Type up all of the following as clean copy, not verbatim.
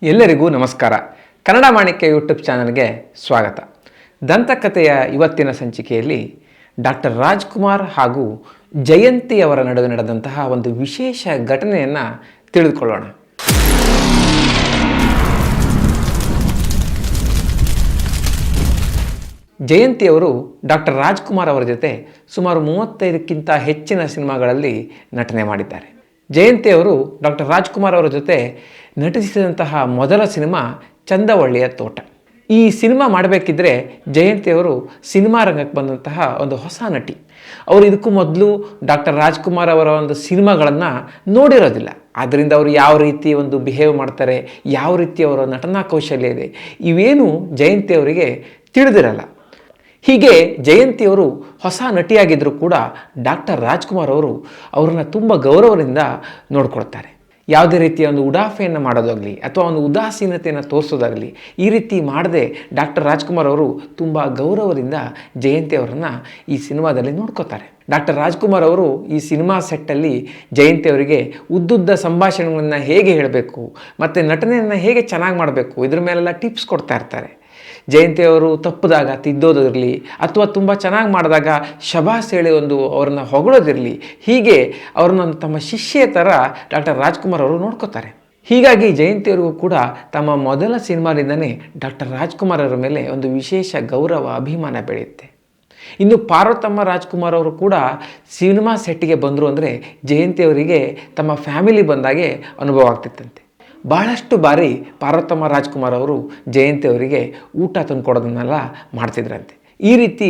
ಎಲ್ಲರಿಗೂ ನಮಸ್ಕಾರ. ಕನ್ನಡ ಮಾಣಿಕ್ಯ ಯೂಟ್ಯೂಬ್ ಚಾನಲ್ಗೆ ಸ್ವಾಗತ. ದಂತಕಥೆಯ ಇವತ್ತಿನ ಸಂಚಿಕೆಯಲ್ಲಿ ಡಾಕ್ಟರ್ ರಾಜ್ಕುಮಾರ್ ಹಾಗೂ ಜಯಂತಿ ಅವರ ನಡುವೆ ನಡೆದಂತಹ ಒಂದು ವಿಶೇಷ ಘಟನೆಯನ್ನು ತಿಳಿದುಕೊಳ್ಳೋಣ. ಜಯಂತಿಯವರು ಡಾಕ್ಟರ್ ರಾಜ್ಕುಮಾರ್ ಅವರ ಜೊತೆ ಸುಮಾರು 35ಕ್ಕಿಂತ ಹೆಚ್ಚಿನ ಸಿನಿಮಾಗಳಲ್ಲಿ ನಟನೆ ಮಾಡಿದ್ದಾರೆ. ಜಯಂತಿಯವರು ಡಾಕ್ಟರ್ ರಾಜ್ಕುಮಾರ್ ಅವರ ಜೊತೆ ನಟಿಸಿದಂತಹ ಮೊದಲ ಸಿನಿಮಾ ಚಂದವಳ್ಳಿಯ ತೋಟ. ಈ ಸಿನಿಮಾ ಮಾಡಬೇಕಿದ್ರೆ ಜಯಂತಿಯವರು ಸಿನಿಮಾ ರಂಗಕ್ಕೆ ಬಂದಂತಹ ಒಂದು ಹೊಸ ನಟಿ. ಅವರು ಇದಕ್ಕೂ ಮೊದಲು ಡಾಕ್ಟರ್ ರಾಜ್ಕುಮಾರ್ ಅವರ ಒಂದು ಸಿನಿಮಾಗಳನ್ನು ನೋಡಿರೋದಿಲ್ಲ. ಆದ್ದರಿಂದ ಅವರು ಯಾವ ರೀತಿ ಒಂದು ಬಿಹೇವ್ ಮಾಡ್ತಾರೆ, ಯಾವ ರೀತಿ ಅವರ ನಟನಾ ಕೌಶಲ್ಯ ಇದೆ, ಇವೇನು ಜಯಂತಿಯವರಿಗೆ ತಿಳಿದಿರಲ್ಲ. ಹೀಗೆ ಜಯಂತಿಯವರು ಹೊಸ ನಟಿಯಾಗಿದ್ದರೂ ಕೂಡ ಡಾಕ್ಟರ್ ರಾಜ್ಕುಮಾರ್ ಅವರು ಅವ್ರನ್ನ ತುಂಬ ಗೌರವದಿಂದ ನೋಡ್ಕೊಳ್ತಾರೆ. ಯಾವುದೇ ರೀತಿಯ ಒಂದು ಉಡಾಫೆಯನ್ನು ಮಾಡೋದಾಗಲಿ ಅಥವಾ ಒಂದು ಉದಾಸೀನತೆಯನ್ನು ತೋರಿಸೋದಾಗಲಿ ಈ ರೀತಿ ಮಾಡದೆ ಡಾಕ್ಟರ್ ರಾಜ್ಕುಮಾರ್ ಅವರು ತುಂಬ ಗೌರವದಿಂದ ಜಯಂತಿ ಅವರನ್ನು ಈ ಸಿನಿಮಾದಲ್ಲಿ ನೋಡ್ಕೋತಾರೆ. ಡಾಕ್ಟರ್ ರಾಜ್ಕುಮಾರ್ ಅವರು ಈ ಸಿನಿಮಾ ಸೆಟ್ಟಲ್ಲಿ ಜಯಂತಿ ಅವರಿಗೆ ಉದ್ದುದ್ದ ಸಂಭಾಷಣೆಗಳನ್ನು ಹೇಗೆ ಹೇಳಬೇಕು ಮತ್ತು ನಟನೆಯನ್ನು ಹೇಗೆ ಚೆನ್ನಾಗಿ ಮಾಡಬೇಕು ಇದ್ರ ಮೇಲೆಲ್ಲ ಟಿಪ್ಸ್ ಕೊಡ್ತಾ ಇರ್ತಾರೆ. ಜಯಂತಿಯವರು ತಪ್ಪಿದಾಗ ತಿದ್ದೋದಿರಲಿ ಅಥವಾ ತುಂಬ ಚೆನ್ನಾಗಿ ಮಾಡಿದಾಗ ಶಬಾಸ್ ಹೇಳಿ ಅವ್ರನ್ನ ಹೊಗಳೋದಿರಲಿ, ಹೀಗೆ ಅವ್ರನ್ನ ತಮ್ಮ ಶಿಷ್ಯ ಥರ ಡಾಕ್ಟರ್ ರಾಜ್ಕುಮಾರ್ ಅವರು ನೋಡ್ಕೋತಾರೆ. ಹೀಗಾಗಿ ಜಯಂತಿಯವರಿಗೂ ಕೂಡ ತಮ್ಮ ಮೊದಲ ಸಿನಿಮಾದಿಂದನೇ ಡಾಕ್ಟರ್ ರಾಜ್ಕುಮಾರ್ ಅವರ ಮೇಲೆ ಒಂದು ವಿಶೇಷ ಗೌರವ ಅಭಿಮಾನ ಬೆಳೆಯುತ್ತೆ. ಇನ್ನು ಪಾರ್ವತಮ್ಮ ರಾಜ್ಕುಮಾರ್ ಅವರು ಕೂಡ ಸಿನಿಮಾ ಸೆಟ್ಟಿಗೆ ಬಂದರು ಅಂದರೆ ಜಯಂತಿಯವರಿಗೆ ತಮ್ಮ ಫ್ಯಾಮಿಲಿ ಬಂದಾಗೆ ಅನುಭವ ಆಗ್ತಿತ್ತಂತೆ. ಬಹಳಷ್ಟು ಬಾರಿ ಪಾರ್ವತಮ್ಮ ರಾಜ್ಕುಮಾರ್ ಅವರು ಜಯಂತಿ ಅವರಿಗೆ ಊಟ ತಂದುಕೊಡೋದನ್ನೆಲ್ಲ ಮಾಡ್ತಿದ್ರಂತೆ. ಈ ರೀತಿ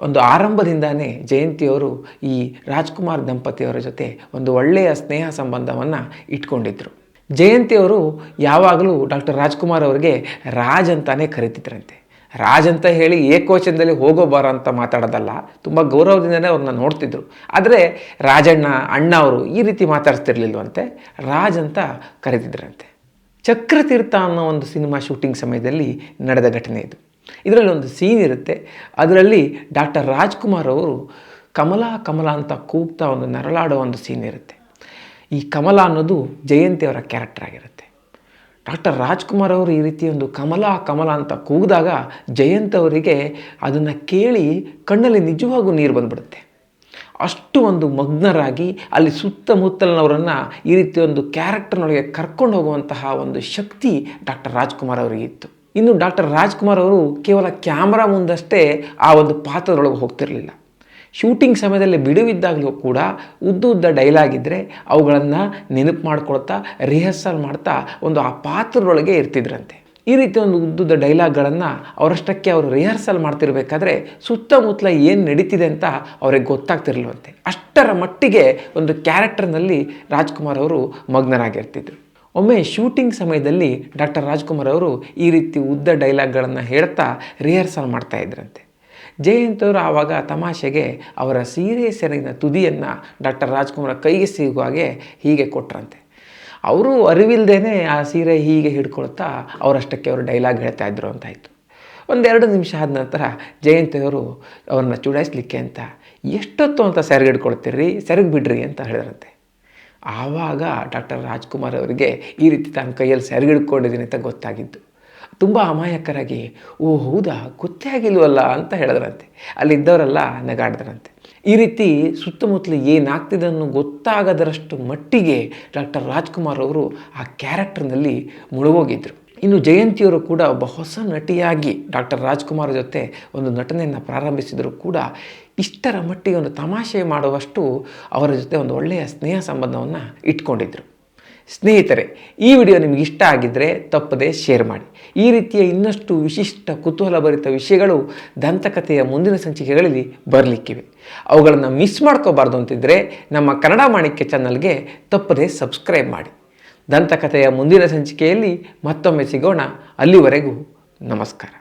ಒಂದು ಆರಂಭದಿಂದಾನೇ ಜಯಂತಿಯವರು ಈ ರಾಜ್ಕುಮಾರ್ ದಂಪತಿಯವರ ಜೊತೆ ಒಂದು ಒಳ್ಳೆಯ ಸ್ನೇಹ ಸಂಬಂಧವನ್ನು ಇಟ್ಕೊಂಡಿದ್ರು. ಜಯಂತಿಯವರು ಯಾವಾಗಲೂ ಡಾಕ್ಟರ್ ರಾಜ್ಕುಮಾರ್ ಅವರಿಗೆ ರಾಜ್ ಅಂತಾನೆ ಕರಿತಿದ್ರಂತೆ. ರಾಜ್ ಅಂತ ಹೇಳಿ ಏಕವಚನದಲ್ಲಿ ಹೋಗೋ ಬಾರ ಅಂತ ಮಾತಾಡೋದಲ್ಲ, ತುಂಬ ಗೌರವದಿಂದಲೇ ಅವ್ರನ್ನ ನೋಡ್ತಿದ್ರು. ಆದರೆ ರಾಜಣ್ಣ, ಅಣ್ಣ ಅವರು ಈ ರೀತಿ ಮಾತಾಡ್ತಿರ್ಲಿಲ್ವಂತೆ, ರಾಜ್ ಅಂತ ಕರಿತಿದ್ರಂತೆ. ಚಕ್ರತೀರ್ಥ ಅನ್ನೋ ಒಂದು ಸಿನಿಮಾ ಶೂಟಿಂಗ್ ಸಮಯದಲ್ಲಿ ನಡೆದ ಘಟನೆ ಇದು. ಇದರಲ್ಲಿ ಒಂದು ಸೀನ್ ಇರುತ್ತೆ. ಅದರಲ್ಲಿ ಡಾಕ್ಟರ್ ರಾಜ್ಕುಮಾರ್ ಅವರು ಕಮಲಾ ಕಮಲಾ ಅಂತ ಕೂಗ್ತಾ ಒಂದು ನರಳಾಡೋ ಒಂದು ಸೀನ್ ಇರುತ್ತೆ. ಈ ಕಮಲಾ ಅನ್ನೋದು ಜಯಂತಿಯವರ ಕ್ಯಾರೆಕ್ಟರ್ ಆಗಿರುತ್ತೆ. ಡಾಕ್ಟರ್ ರಾಜ್ಕುಮಾರ್ ಅವರು ಈ ರೀತಿ ಒಂದು ಕಮಲಾ ಕಮಲಾ ಅಂತ ಕೂಗಿದಾಗ ಜಯಂತ್ ಅವರಿಗೆ ಅದನ್ನು ಕೇಳಿ ಕಣ್ಣಲ್ಲಿ ನಿಜವಾಗೂ ನೀರು ಬಂದುಬಿಡುತ್ತೆ. ಅಷ್ಟು ಒಂದು ಮಗ್ನರಾಗಿ ಅಲ್ಲಿ ಸುತ್ತಮುತ್ತಲಿನವರನ್ನು ಈ ರೀತಿ ಒಂದು ಕ್ಯಾರೆಕ್ಟರ್ನೊಳಗೆ ಕರ್ಕೊಂಡು ಹೋಗುವಂತಹ ಒಂದು ಶಕ್ತಿ ಡಾಕ್ಟರ್ ರಾಜ್ಕುಮಾರ್ ಅವರಿಗಿತ್ತು. ಇನ್ನು ಡಾಕ್ಟರ್ ರಾಜ್ಕುಮಾರ್ ಅವರು ಕೇವಲ ಕ್ಯಾಮ್ರಾ ಮುಂದಷ್ಟೇ ಆ ಒಂದು ಪಾತ್ರದೊಳಗೆ ಹೋಗ್ತಿರಲಿಲ್ಲ. ಶೂಟಿಂಗ್ ಸಮಯದಲ್ಲಿ ಬಿಡುವಿದ್ದಾಗಲೂ ಕೂಡ ಉದ್ದ ಡೈಲಾಗ್ ಇದ್ದರೆ ಅವುಗಳನ್ನು ನೆನಪು ಮಾಡ್ಕೊಳ್ತಾ ರಿಹರ್ಸಲ್ ಮಾಡ್ತಾ ಒಂದು ಆ ಪಾತ್ರದೊಳಗೆ ಇರ್ತಿದ್ರಂತೆ. ಈ ರೀತಿ ಒಂದು ಉದ್ದುದ್ದ ಡೈಲಾಗ್ಗಳನ್ನು ಅವರಷ್ಟಕ್ಕೆ ಅವರು ರಿಹರ್ಸಲ್ ಮಾಡ್ತಿರ್ಬೇಕಾದ್ರೆ ಸುತ್ತಮುತ್ತಲ ಏನು ನಡೀತಿದೆ ಅಂತ ಅವ್ರಿಗೆ ಗೊತ್ತಾಗ್ತಿರ್ಲಿಲ್ವಂತೆ. ಅಷ್ಟರ ಮಟ್ಟಿಗೆ ಒಂದು ಕ್ಯಾರೆಕ್ಟರ್ನಲ್ಲಿ ರಾಜ್ಕುಮಾರ್ ಅವರು ಮಗ್ನರಾಗಿರ್ತಿದ್ರು. ಒಮ್ಮೆ ಶೂಟಿಂಗ್ ಸಮಯದಲ್ಲಿ ಡಾಕ್ಟರ್ ರಾಜ್ಕುಮಾರ್ ಅವರು ಈ ರೀತಿ ಉದ್ದ ಡೈಲಾಗ್ಗಳನ್ನು ಹೇಳ್ತಾ ರಿಹರ್ಸಲ್ ಮಾಡ್ತಾ ಇದ್ರಂತೆ. ಜಯಂತವರು ಆವಾಗ ತಮಾಷೆಗೆ ಅವರ ಸೀರೆ ಸೆರಗಿನ ತುದಿಯನ್ನು ಡಾಕ್ಟರ್ ರಾಜ್ಕುಮಾರ್ ಕೈಗೆ ಸಿಗುವಾಗೆ ಹೀಗೆ ಕೊಟ್ರಂತೆ. ಅವರು ಅರಿವಿಲ್ದೇ ಆ ಸೀರೆ ಹೀಗೆ ಹಿಡ್ಕೊಳ್ತಾ ಅವರಷ್ಟಕ್ಕೆ ಅವರು ಡೈಲಾಗ್ ಹೇಳ್ತಾ ಇದ್ರು ಅಂತಾಯಿತು. 1-2 ನಿಮಿಷ ಆದ ನಂತರ ಜಯಂತಿಯವರು ಅವ್ರನ್ನ ಚುಡಾಯಿಸ್ಲಿಕ್ಕೆ ಅಂತ ಎಷ್ಟೊತ್ತು ಅಂತ ಸೆರಗು ಹಿಡ್ಕೊಳ್ತೀರಿ, ಸೆರಗು ಬಿಡ್ರಿ ಅಂತ ಹೇಳಿದ್ರಂತೆ. ಆವಾಗ ಡಾಕ್ಟರ್ ರಾಜ್ಕುಮಾರ್ ಅವರಿಗೆ ಈ ರೀತಿ ತನ್ನ ಕೈಯಲ್ಲಿ ಸೆರಗು ಹಿಡ್ಕೊಂಡಿದ್ದೀನಿ ಅಂತ ಗೊತ್ತಾಗಿದ್ದು. ತುಂಬ ಅಮಾಯಕರಾಗಿ ಓ ಹೌದಾ ಗೊತ್ತೇ ಆಗಿಲ್ವಲ್ಲ ಅಂತ ಹೇಳಿದ್ರಂತೆ. ಅಲ್ಲಿದ್ದವರೆಲ್ಲ ನಗಾಡಿದ್ರಂತೆ. ಈ ರೀತಿ ಸುತ್ತಮುತ್ತಲು ಏನಾಗ್ತಿದೆ ಅನ್ನೋ ಗೊತ್ತಾಗದರಷ್ಟು ಮಟ್ಟಿಗೆ ಡಾಕ್ಟರ್ ರಾಜ್ಕುಮಾರ್ ಅವರು ಆ ಕ್ಯಾರೆಕ್ಟರ್ನಲ್ಲಿ ಮುಳುಗೋಗಿದ್ದರು. ಇನ್ನು ಜಯಂತಿಯವರು ಕೂಡ ಒಬ್ಬ ಹೊಸ ನಟಿಯಾಗಿ ಡಾಕ್ಟರ್ ರಾಜ್ಕುಮಾರ್ ಜೊತೆ ಒಂದು ನಟನೆಯನ್ನು ಪ್ರಾರಂಭಿಸಿದರೂ ಕೂಡ ಇಷ್ಟರ ಮಟ್ಟಿಗೆ ಒಂದು ತಮಾಷೆ ಮಾಡುವಷ್ಟು ಅವರ ಜೊತೆ ಒಂದು ಒಳ್ಳೆಯ ಸ್ನೇಹ ಸಂಬಂಧವನ್ನು ಇಟ್ಕೊಂಡಿದ್ರು. ಸ್ನೇಹಿತರೆ, ಈ ವಿಡಿಯೋ ನಿಮಗೆ ಇಷ್ಟ ಆಗಿದ್ದರೆ ತಪ್ಪದೇ ಶೇರ್ ಮಾಡಿ. ಈ ರೀತಿಯ ಇನ್ನಷ್ಟು ವಿಶಿಷ್ಟ ಕುತೂಹಲಭರಿತ ವಿಷಯಗಳು ದಂತಕಥೆಯ ಮುಂದಿನ ಸಂಚಿಕೆಗಳಲ್ಲಿ ಬರಲಿಕ್ಕಿವೆ. ಅವುಗಳನ್ನು ಮಿಸ್ ಮಾಡ್ಕೋಬಾರ್ದು ಅಂತಿದ್ದರೆ ನಮ್ಮ ಕನ್ನಡ ಮಾಣಿಕ್ಯ ಚಾನಲ್ಗೆ ತಪ್ಪದೇ ಸಬ್ಸ್ಕ್ರೈಬ್ ಮಾಡಿ. ದಂತಕಥೆಯ ಮುಂದಿನ ಸಂಚಿಕೆಯಲ್ಲಿ ಮತ್ತೊಮ್ಮೆ ಸಿಗೋಣ. ಅಲ್ಲಿವರೆಗೂ ನಮಸ್ಕಾರ.